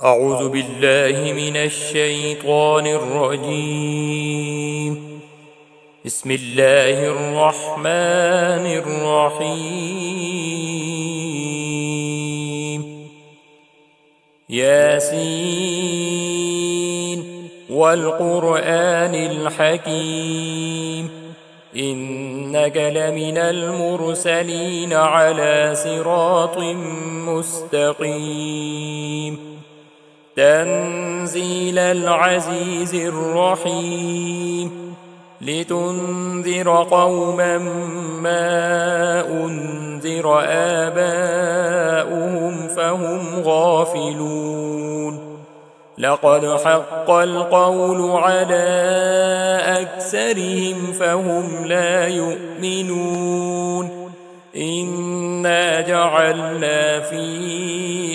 أعوذ بالله من الشيطان الرجيم. بسم الله الرحمن الرحيم. ياسين والقرآن الحكيم إنك لمن المرسلين على صراط مستقيم. تنزيل العزيز الرحيم لتنذر قوما ما أنذر آباؤهم فهم غافلون. لقد حق القول على أكثرهم فهم لا يؤمنون. إنا جعلنا في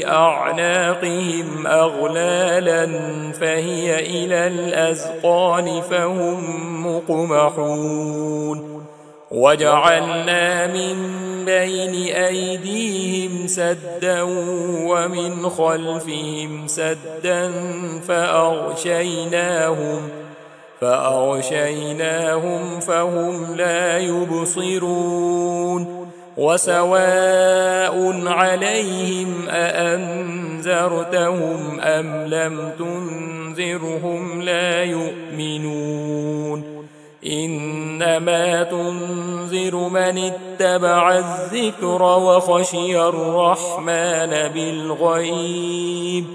أعناقهم أغلالا فهي إلى الأذقان فهم مقمحون. وجعلنا من بين أيديهم سدا ومن خلفهم سدا فأغشيناهم فهم لا يبصرون. وسواء عليهم أأنذرتهم أم لم تنذرهم لا يؤمنون. إنما تنذر من اتبع الذكر وخشي الرحمن بالغيب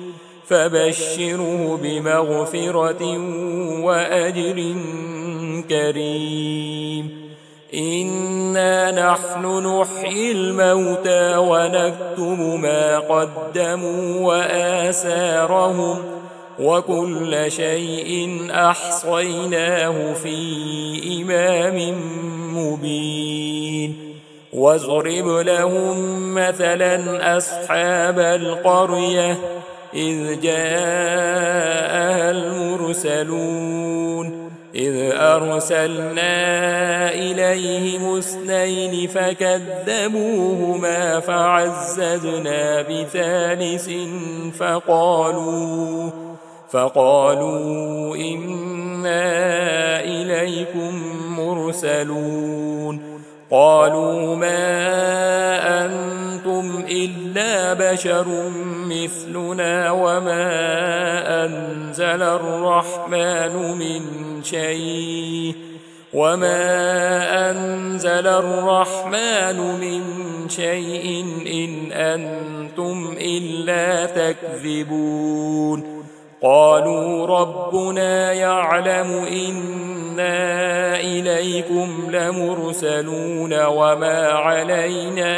فبشره بمغفرة وأجر كريم. إنا نحن نحيي الموتى ونكتب ما قدموا وآثارهم وكل شيء أحصيناه في إمام مبين. واضرب لهم مثلا أصحاب القرية إذ جاءها المرسلون إذ أرسلنا إليهم 2 فكذبوهما فعززنا بثالث فقالوا إنا إليكم مرسلون. قالوا ما أنتم إلا بشر مثلنا وما أنزل الرحمن من شيء إن أنتم إلا تكذبون. قالوا ربنا يعلم إنا إليكم لمرسلون وما علينا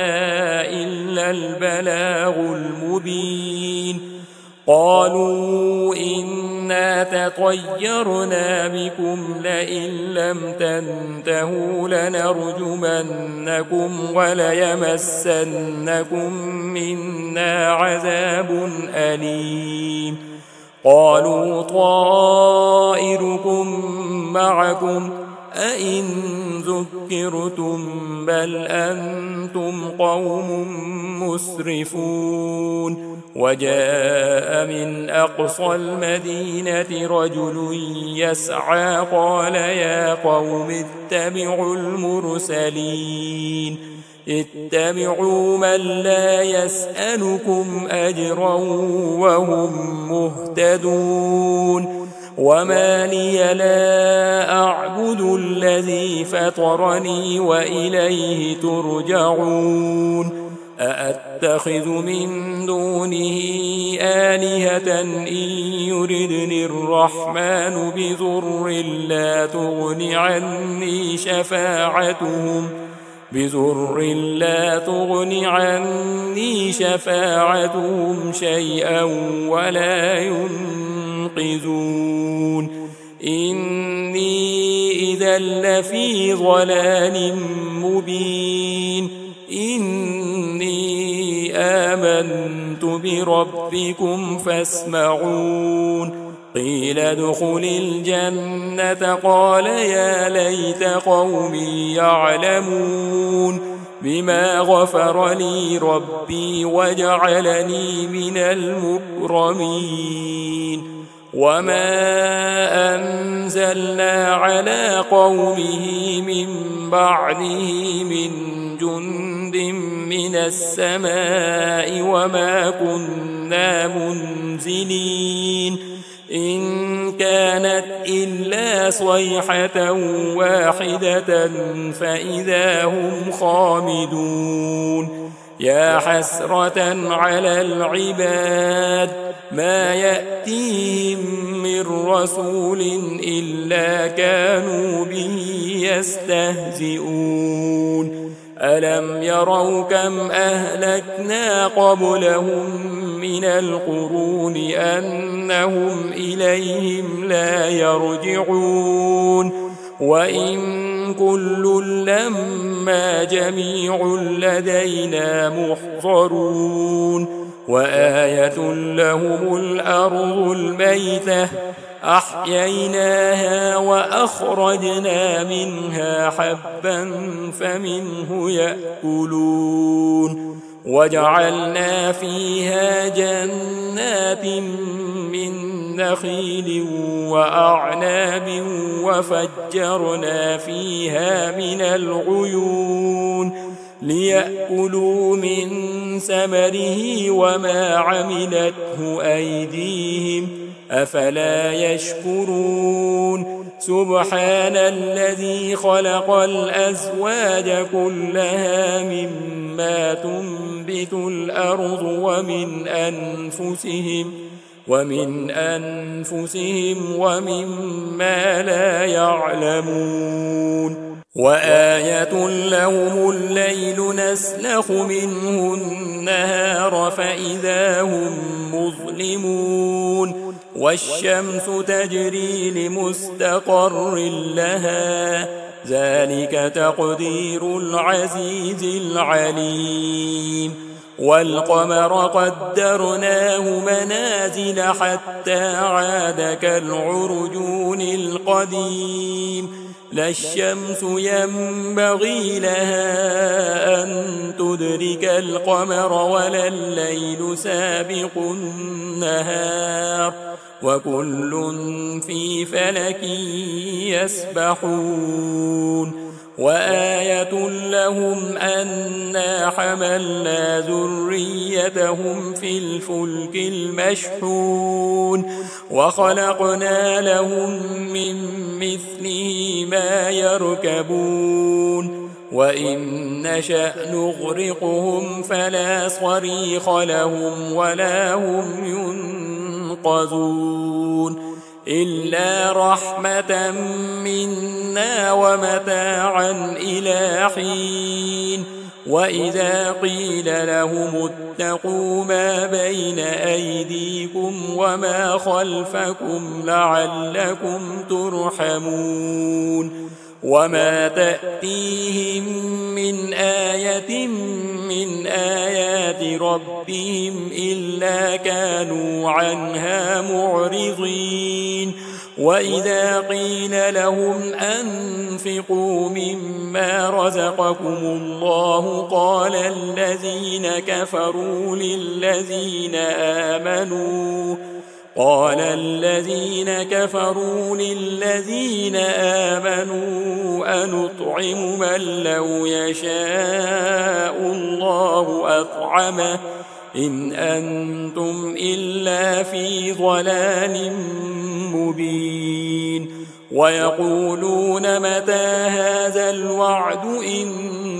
إلا البلاغ المبين. قالوا إنا تطيرنا بكم لئن لم تنتهوا لنرجمنكم وليمسنكم منا عذاب أليم. قالوا طائركم معكم أئن ذكرتم بل أنتم قوم مسرفون. وجاء من أقصى المدينة رجل يسعى قال يا قوم اتبعوا المرسلين اتبعوا من لا يسألكم أجرا وهم مهتدون. وما لي لا أعبد الذي فطرني وإليه ترجعون. أأتخذ من دونه آلهة إن يردني الرحمن بضر لا تغن عني شفاعتهم شيئا ولا ينقذون. إني إذا لفي ضلال مبين. إني آمنت بربكم فاسمعون. قيل ادخل الجنة قال يا ليت قومي يعلمون. بما غفر لي ربي وجعلني من المكرمين وما أنزلنا على قومه من بعده من جند من السماء وما كنا منزلين إن كانت إلا صيحة واحدة فإذا هم خامدون يا حسرة على العباد ما يأتيهم من رسول إلا كانوا به يستهزئون ألم يروا كم أهلكنا قبلهم من القرون أنهم إليهم لا يرجعون وإن كل لما جميع لدينا محضرون وآية لهم الأرض الميتة أحييناها وأخرجنا منها حبا فمنه يأكلون وجعلنا فيها جنات من نخيل وأعناب وفجرنا فيها من العيون ليأكلوا من ثمره وما عملته أيديهم أفلا يشكرون سبحان الذي خلق الأزواج كلها مما تنبت الأرض ومن أنفسهم ومما لا يعلمون وآية لهم الليل نسلخ منه النهار فإذا هم مظلمون والشمس تجري لمستقر لها ذلك تقدير العزيز العليم والقمر قدرناه منازل حتى عاد كالعرجون القديم لا الشمس ينبغي لها أن تدرك القمر ولا الليل سابق النهار وكل في فلك يسبحون وآية لهم أنا حملنا ذريتهم في الفلك المشحون وخلقنا لهم من مثله ما يركبون وإن نشأ نغرقهم فلا صريخ لهم ولا هم ينقذون إلا رحمة منا ومتاعا إلى حين وإذا قيل لهم اتقوا ما بين أيديكم وما خلفكم لعلكم ترحمون وما تأتيهم من آية من آيات ربهم إلا كانوا عنها معرضين وإذا قيل لهم أنفقوا مما رزقكم الله قال الذين كفروا للذين آمنوا أنطعم من لو يشاء الله أطعمه إن أنتم إلا في ضلال مبين ويقولون متى هذا الوعد إن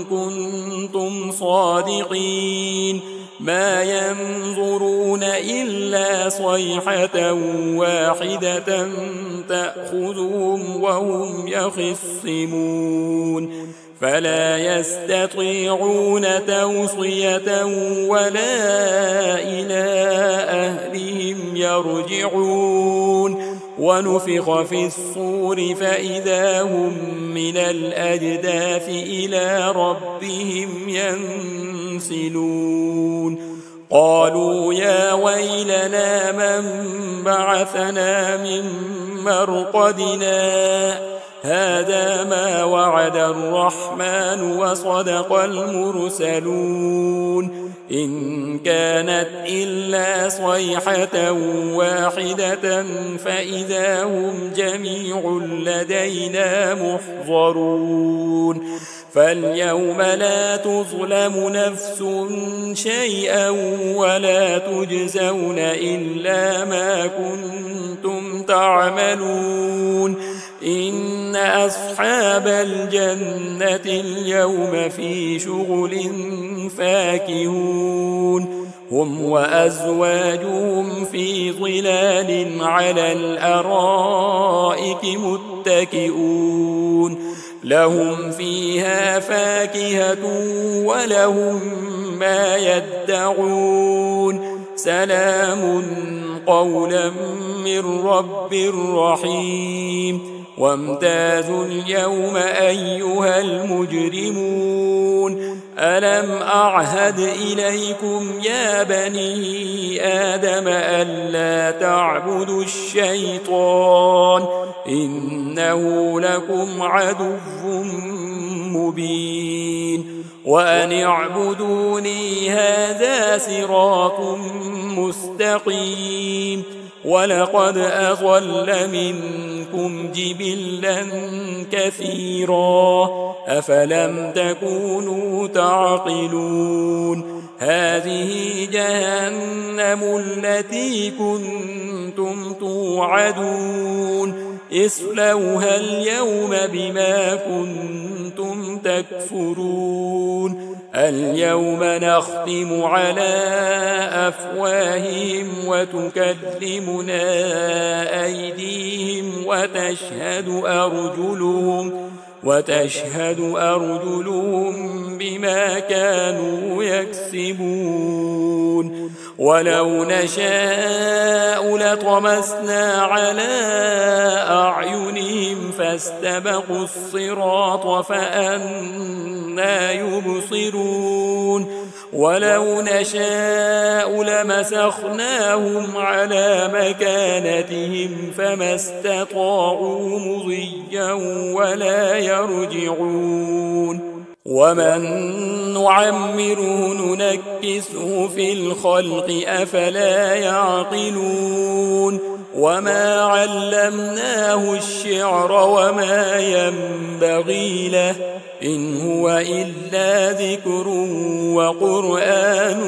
كنتم صادقين ما ينظرون إلا صيحة واحدة تأخذهم وهم يخصمون فلا يستطيعون توصية ولا إلى أهلهم يرجعون ونفخ في الصور فإذا هم من الأجداث إلى ربهم ينسلون قالوا يا ويلنا من بعثنا من مرقدنا هذا ما وعد الرحمن وصدق المرسلون إن كانت إلا صيحة واحدة فإذا هم جميع لدينا محضرون فاليوم لا تظلم نفس شيئا ولا تجزون إلا ما كنتم تعملون إن أصحاب الجنة اليوم في شغل فاكهون هم وأزواجهم في ظلال على الأرائك متكئون لهم فيها فاكهة ولهم ما يدعون سلام قولا من رب رحيم وامتازوا اليوم أيها المجرمون ألم أعهد إليكم يا بني آدم ألا تعبدوا الشيطان إنه لكم عدو مبين وأن اعبدوني هذا صراط مستقيم ولقد أضل منكم جبلا كثيرا أفلم تكونوا تعقلون هذه جهنم التي كنتم توعدون اصلوها اليوم بما كنتم تكفرون اليوم نختم على أفواههم وتكلمنا أيديهم وتشهد أرجلهم بما كانوا يكسبون ولو نشاء لطمسنا على أعينهم فاستبقوا الصراط فأنى يبصرون ولو نشاء لمسخناهم على مكانتهم فما استطاعوا مضيا ولا يرجعون ومن نعمره ننكسه في الخلق أفلا يعقلون وما علمناه الشعر وما ينبغي له إن هو إلا ذكر وقرآن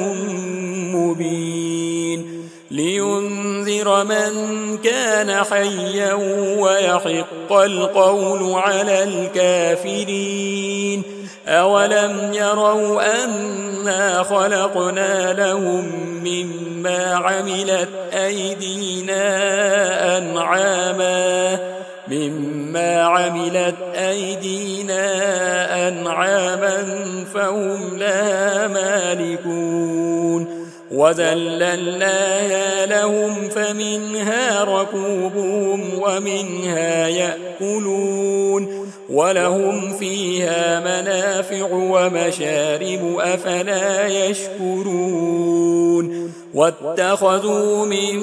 مبين لينذر من كان حيا ويحق القول على الكافرين أولم يروا أنا خلقنا لهم مما عملت أنعاما فهم لها مالكون وذللناها لهم فمنها ركوبهم ومنها يأكلون ولهم فيها منافع ومشارب أفلا يشكرون واتخذوا من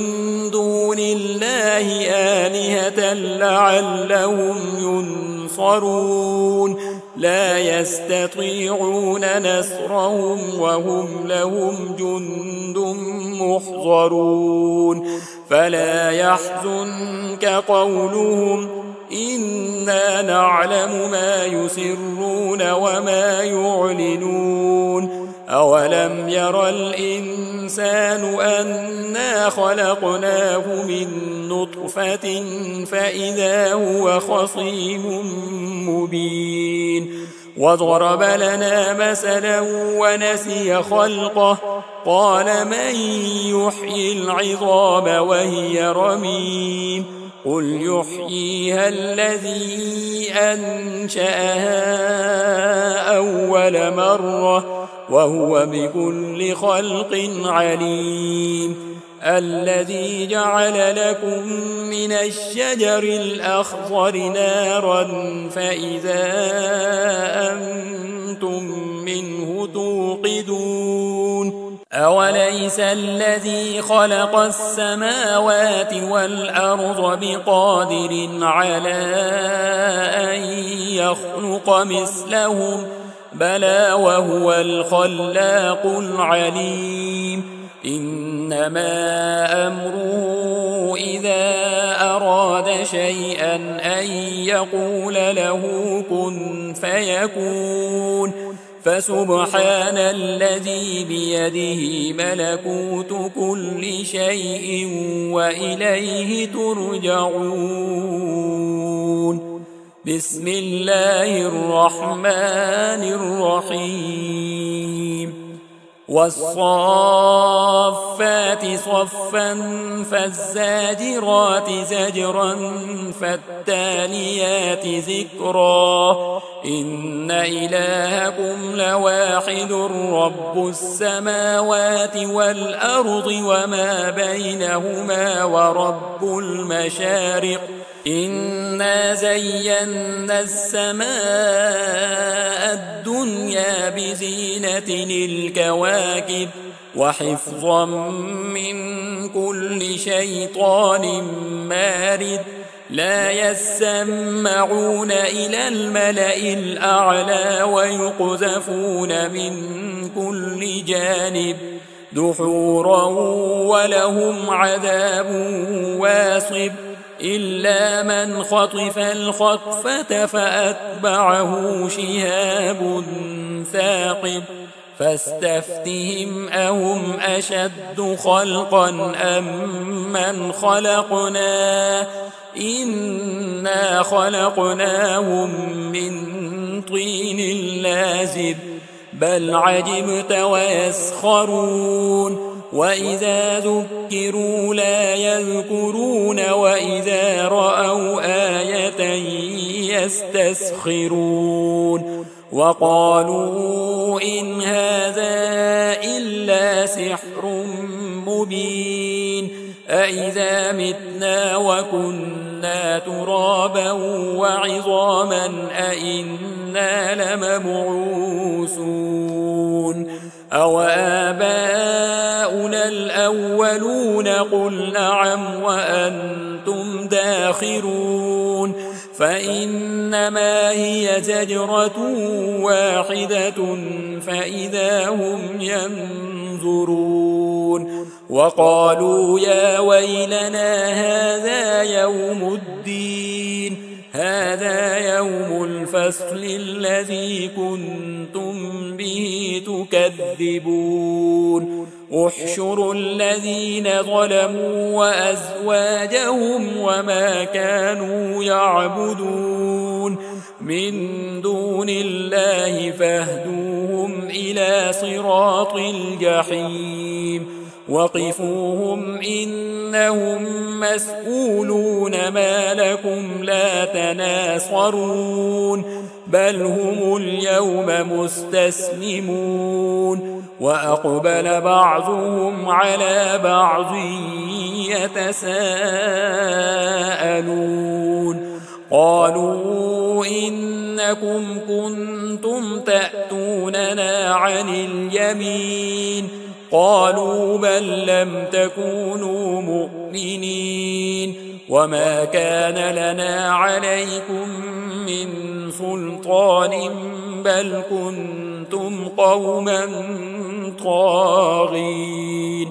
دون الله آلهة لعلهم ينصرون لا يستطيعون نصرهم وهم لهم جند محضرون فلا يحزنك قولهم إنا نعلم ما يسرون وما يعلنون أولم ير الإنسان أنا خلقناه من نطفة فإذا هو خصيم مبين وضرب لنا مثلا ونسي خلقه قال من يحيي العظام وهي رميم قل يحييها الذي أنشأها أول مرة وهو بكل خلق عليم الذي جعل لكم من الشجر الأخضر نارا فإذا أنتم منه توقدون أوليس الذي خلق السماوات والأرض بقادر على أن يخلق مثلهم بلى وهو الخلاق العليم إنما أمره إذا أراد شيئا أن يقول له كن فيكون فسبحان الذي بيده ملكوت كل شيء وإليه ترجعون بسم الله الرحمن الرحيم والصافات صفا فالزاجرات زجرا فالتاليات ذكرا إن إلهكم لواحد رب السماوات والأرض وما بينهما ورب المشارق إنا زينا السماء الدنيا بزينة الكواكب وحفظا من كل شيطان مارد لا يسمعون إلى الملأ الأعلى ويقذفون من كل جانب دحورا ولهم عذاب واصب إلا من خطف الخطفة فأتبعه شهاب ثاقب فاستفتهم أهم أشد خلقا أم من خلقنا إنا خلقناهم من طين لازب بل عجبت ويسخرون وإذا ذكروا لا يذكرون وإذا رأوا آية يستسخرون وقالوا إن هذا إلا سحر مبين أإذا متنا وكنا ترابا وعظاما أإنا لمبعوثون أو آباؤنا الأولون قل نعم وأنتم داخرون فإنما هي زجرة واحدة فإذا هم ينظرون وقالوا يا ويلنا هذا يوم الدين هذا يوم الفصل الذي كنتم به تكذبون احشروا الذين ظلموا وأزواجهم وما كانوا يعبدون من دون الله فاهدوهم إلى صراط الجحيم وقفوهم إنهم مسؤولون ما لكم لا تناصرون بل هم اليوم مستسلمون وأقبل بعضهم على بعض يتساءلون قالوا إنكم كنتم تأتوننا عن اليمين قالوا بل لم تكونوا مؤمنين وما كان لنا عليكم من سلطان بل كنتم قوما طاغين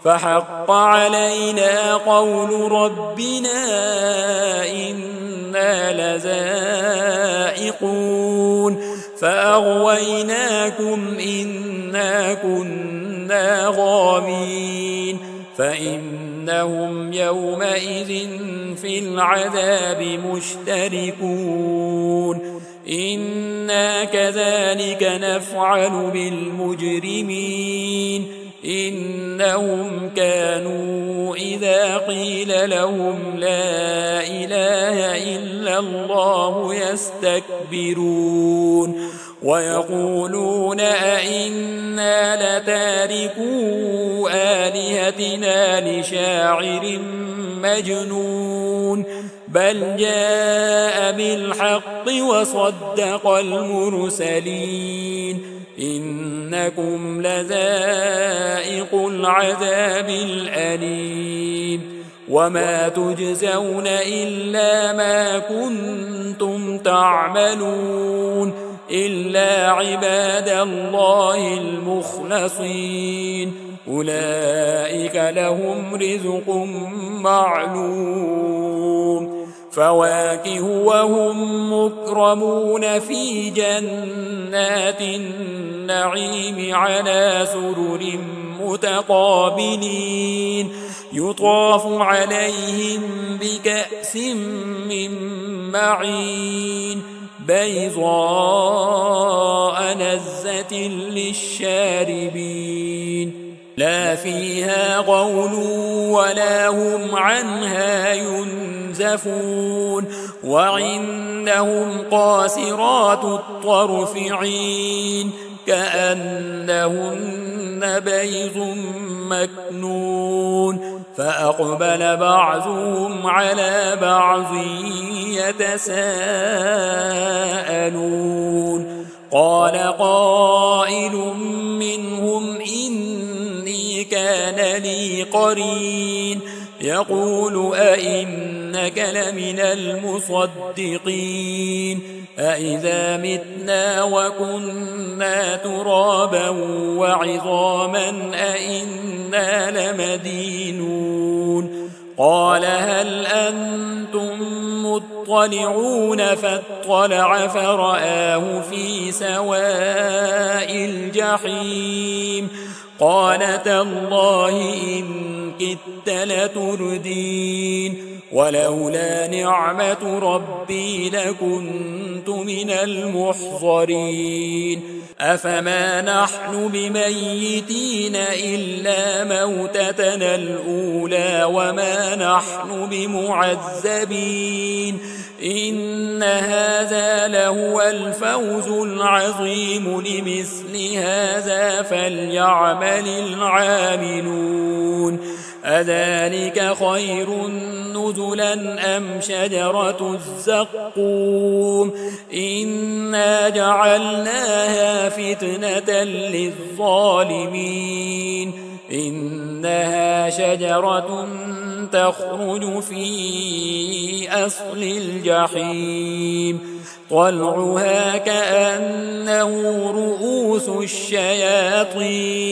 فحق علينا قول ربنا إنا لذائقون فأغويناكم إنا كنا غامين فإنهم يومئذ في العذاب مشتركون إنا كذلك نفعل بالمجرمين إنهم كانوا إذا قيل لهم لا إله إلا الله يستكبرون ويقولون أئنا لتاركو آلهتنا لشاعر مجنون بل جاء بالحق وصدق المرسلين إنكم لذائق العذاب الأليم وما تجزون إلا ما كنتم تعملون إلا عباد الله المخلصين أولئك لهم رزق معلوم فواكه وهم مكرمون في جنات النعيم على سرر متقابلين يطاف عليهم بكأس من معين بيضاء لذة للشاربين لا فيها غول ولا هم عنها ينزفون وعندهم قاصرات الطرف عين كأنهن بيض مكنون فأقبل بعضهم على بعض يتساءلون قال قائل منهم إني كان لي قرين يقول أئنك لمن المصدقين أئذا متنا وكنا ترابا وعظاما أئنا لمدينون قال هل أنتم مطلعون فاطلع فرآه في سواء الجحيم قال تالله إن كدت لتردين ولولا نعمة ربي لكنت من المحضرين أفما نحن بميتين إلا موتتنا الأولى وما نحن بمعذبين إن هذا لهو الفوز العظيم لمثل هذا فليعمل العاملون أذلك خير نزلا أم شجرة الزقوم إنا جعلناها فتنة للظالمين إنها شجرة تخرج في أصل الجحيم طلعها كأنه رؤوس الشياطين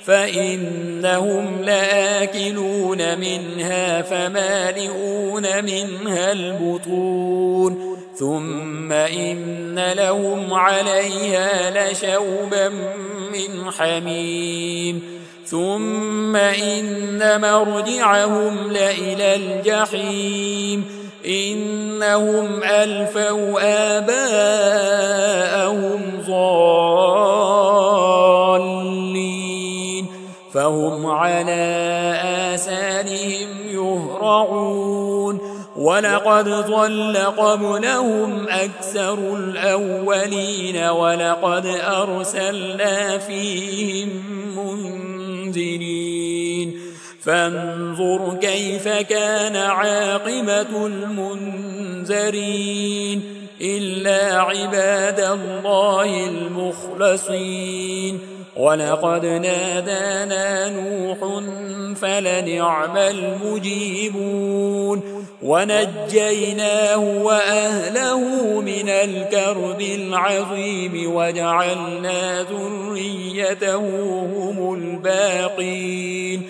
فإنهم لآكلون منها فمالئون منها البطون ثم إن لهم عليها لشوبا من حميم ثم إن مرجعهم لإلى الجحيم إنهم ألفوا آباءهم ضالين فهم على آثارهم يهرعون ولقد ضل قبلهم أكثر الأولين ولقد أرسلنا فيهم منذرين فانظر كيف كان عاقبة المنذرين إلا عباد الله المخلصين ولقد نادانا نوح فلنعم المجيبون ونجيناه وأهله من الكرب العظيم وجعلنا ذريته هم الباقين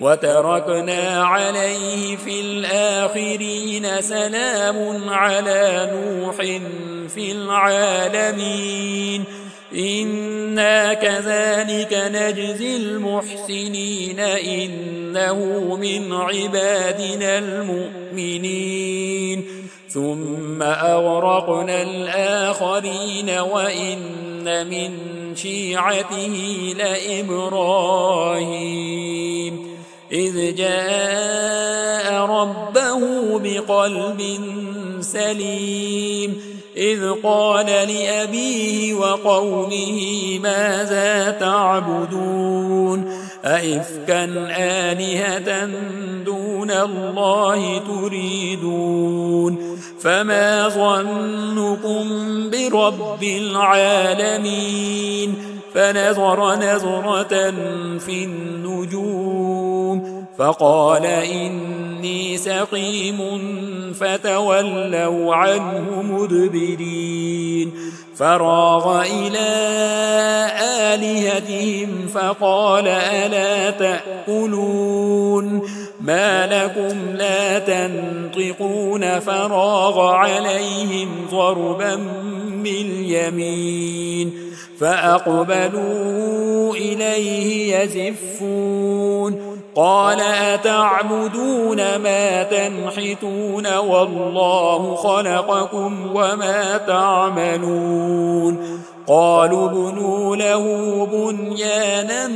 وتركنا عليه في الآخرين سلام على نوح في العالمين إنا كذلك نجزي المحسنين إنه من عبادنا المؤمنين ثم أغرقنا الآخرين وإن من شيعته لإبراهيم إذ جاء ربه بقلب سليم إذ قال لأبيه وقومه ماذا تعبدون أئفكا آلهة دون الله تريدون فما ظنكم برب العالمين فنظر نظرة في النجوم فقال إني سقيم فتولوا عنه مدبرين فراغ إلى آلهتهم فقال ألا تأكلون ما لكم لا تنطقون فراغ عليهم ضربا باليمين فأقبلوا إليه يزفون قال أتعبدون ما تنحتون والله خلقكم وما تعملون قالوا ابنوا له بنيانا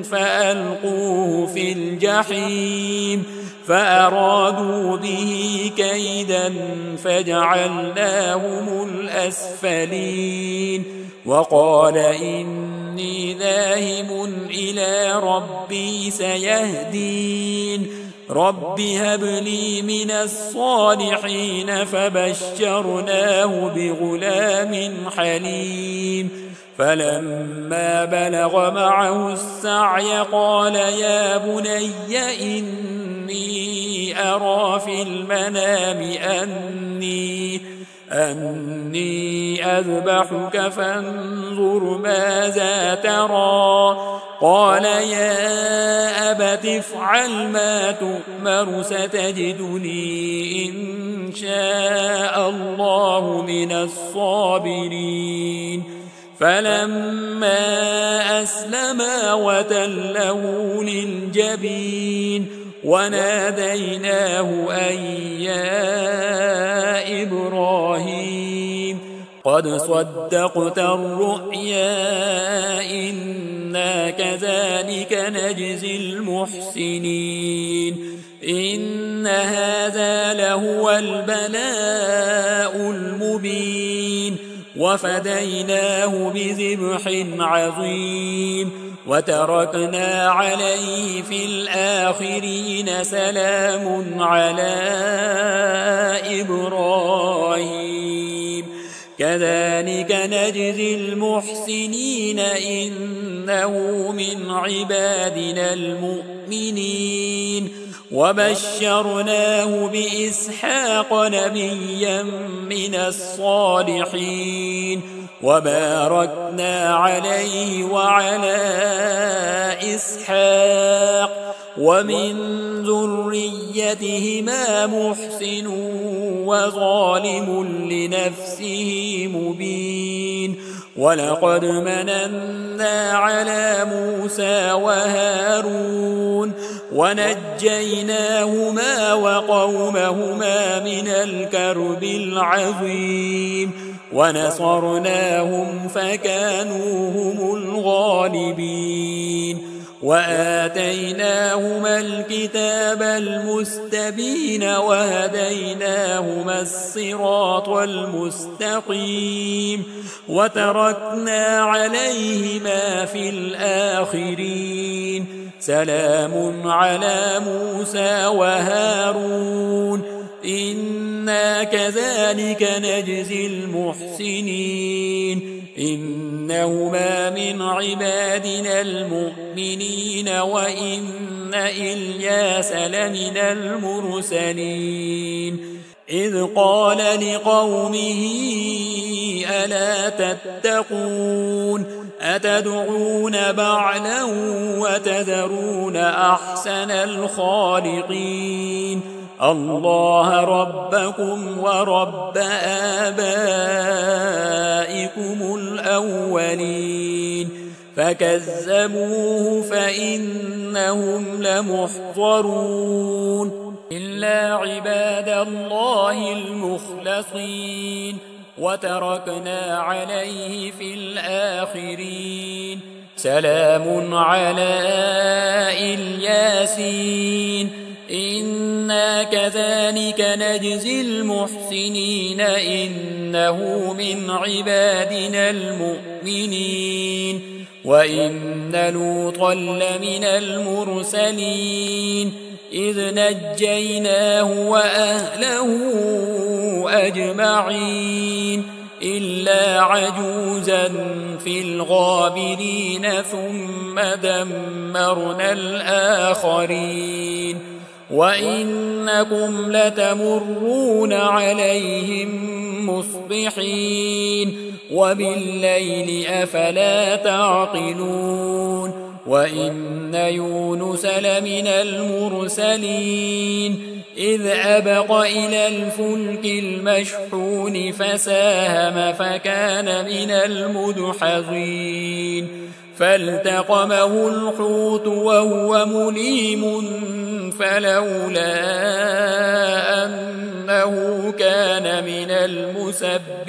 فألقوه في الجحيم فأرادوا به كيدا فجعلناهم الأسفلين وقال إني ذاهب إلى ربي سيهدين رب هب لي من الصالحين فبشرناه بغلام حليم فلما بلغ معه السعي قال يا بني إني أرى في المنام أني أذبحك فانظر ماذا ترى قال يا أبت افعل ما تؤمر ستجدني إن شاء الله من الصابرين فلما أسلما وتله للجبين وناديناه أن يا إبراهيم قد صدقت الرؤيا إنا كذلك نجزي المحسنين إن هذا لهو البلاء المبين وفديناه بذبح عظيم وتركنا عليه في الآخرين سلام على إبراهيم كذلك نجزي المحسنين إنه من عبادنا المؤمنين وبشرناه بإسحاق نبيا من الصالحين وباركنا عليه وعلى إسحاق ومن ذريتهما محسن وظالم لنفسه مبين ولقد مننا على موسى وهارون ونجيناهما وقومهما من الكرب العظيم ونصرناهم فكانوا هم الغالبين وآتيناهما الكتاب المستبين وهديناهما الصراط المستقيم وتركنا عليهما في الآخرين سلام على موسى وهارون إنا كذلك نجزي المحسنين إنهما من عبادنا المؤمنين وإن إلياس لمن المرسلين إذ قال لقومه ألا تتقون أتدعون بعلا وتذرون أحسن الخالقين الله ربكم ورب آبائكم الأولين فكذبوه فإنهم لمحضرون إلا عباد الله المخلصين وتركنا عليه في الآخرين سلام على الياسين إنا كذلك نجزي المحسنين إنه من عبادنا المؤمنين وإن لوطا لمن المرسلين إذ نجيناه وأهله أجمعين إلا عجوزا في الغابرين ثم دمرنا الآخرين وإنكم لتمرون عليهم مصبحين وبالليل أفلا تعقلون وإن يونس لمن المرسلين إذ أبق إلى الفلك المشحون فساهم فكان من المدحضين فالتقمه الحوت وهو مليم فلولا أنه كان من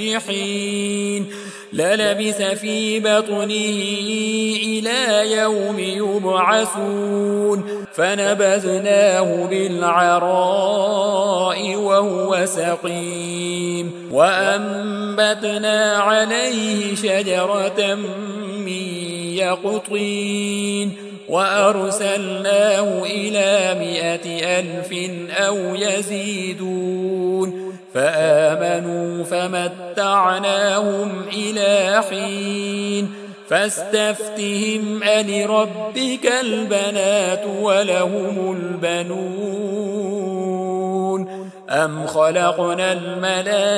المسبحين للبث في بطنه إلى يوم يبعثون فنبذناه بالعراء وهو سقيم وأنبتنا عليه شجرة من يقطين وأرسلناه إلى 100,000 أو يزيدون فآمنوا فمتعناهم إلى حين فاستفتهم ألربك البنات ولهم البنون أم خلقنا الملائكة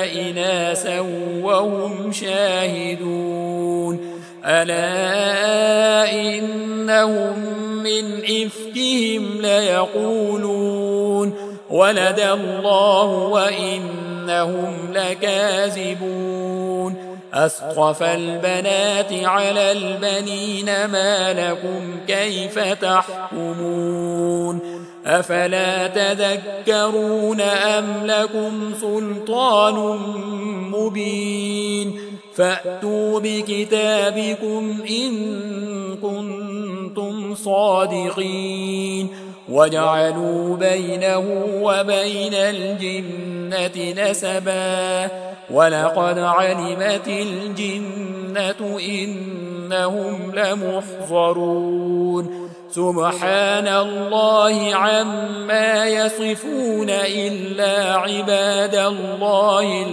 إناثا وهم شاهدون ألا إنهم من إفكهم ليقولون ولد الله وإنهم لكاذبون أصطفى البنات على البنين ما لكم كيف تحكمون أفلا تذكرون أم لكم سلطان مبين فأتوا بكتابكم إن كنتم صادقين وجعلوا بينه وبين الجنة نسبا ولقد علمت الجنة إنهم لمحضرون سبحان الله عما يصفون إلا عباد الله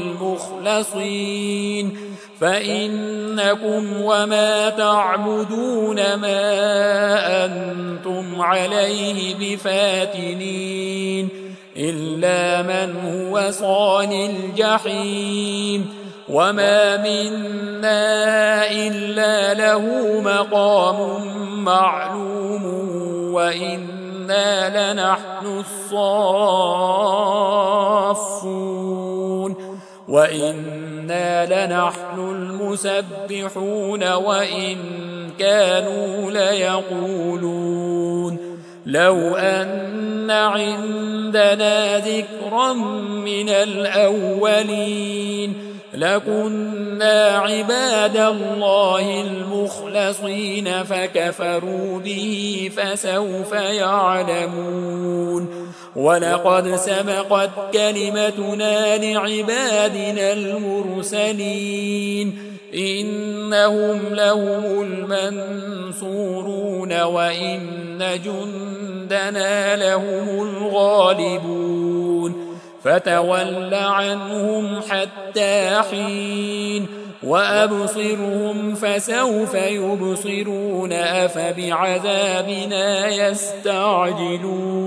المخلصين فإنكم وما تعبدون ما أنتم عليه بفاتنين إلا من هو صال الجحيم وما منا إلا له مقام معلوم وإنا لنحن الصافون وإنا لنحن المسبحون وإن كانوا ليقولون لو أن عندنا ذكرا من الأولين لكنا عباد الله المخلصين فكفروا به فسوف يعلمون ولقد سبقت كلمتنا لعبادنا المرسلين إنهم لهم المنصورون وإن جندنا لهم الغالبون فتول عنهم حتى حين وأبصرهم فسوف يبصرون أفبعذابنا يستعجلون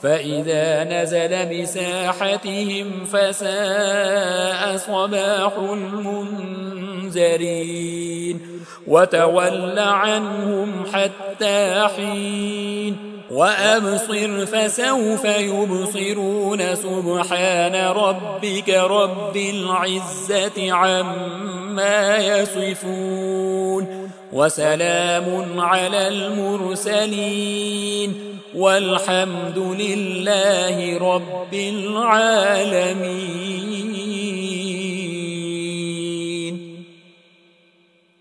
فإذا نزل بساحتهم فساء صباح المنذرين وتول عنهم حتى حين وأبصر فسوف يبصرون سبحان ربك رب العزة عما يصفون وسلام على المرسلين والحمد لله رب العالمين.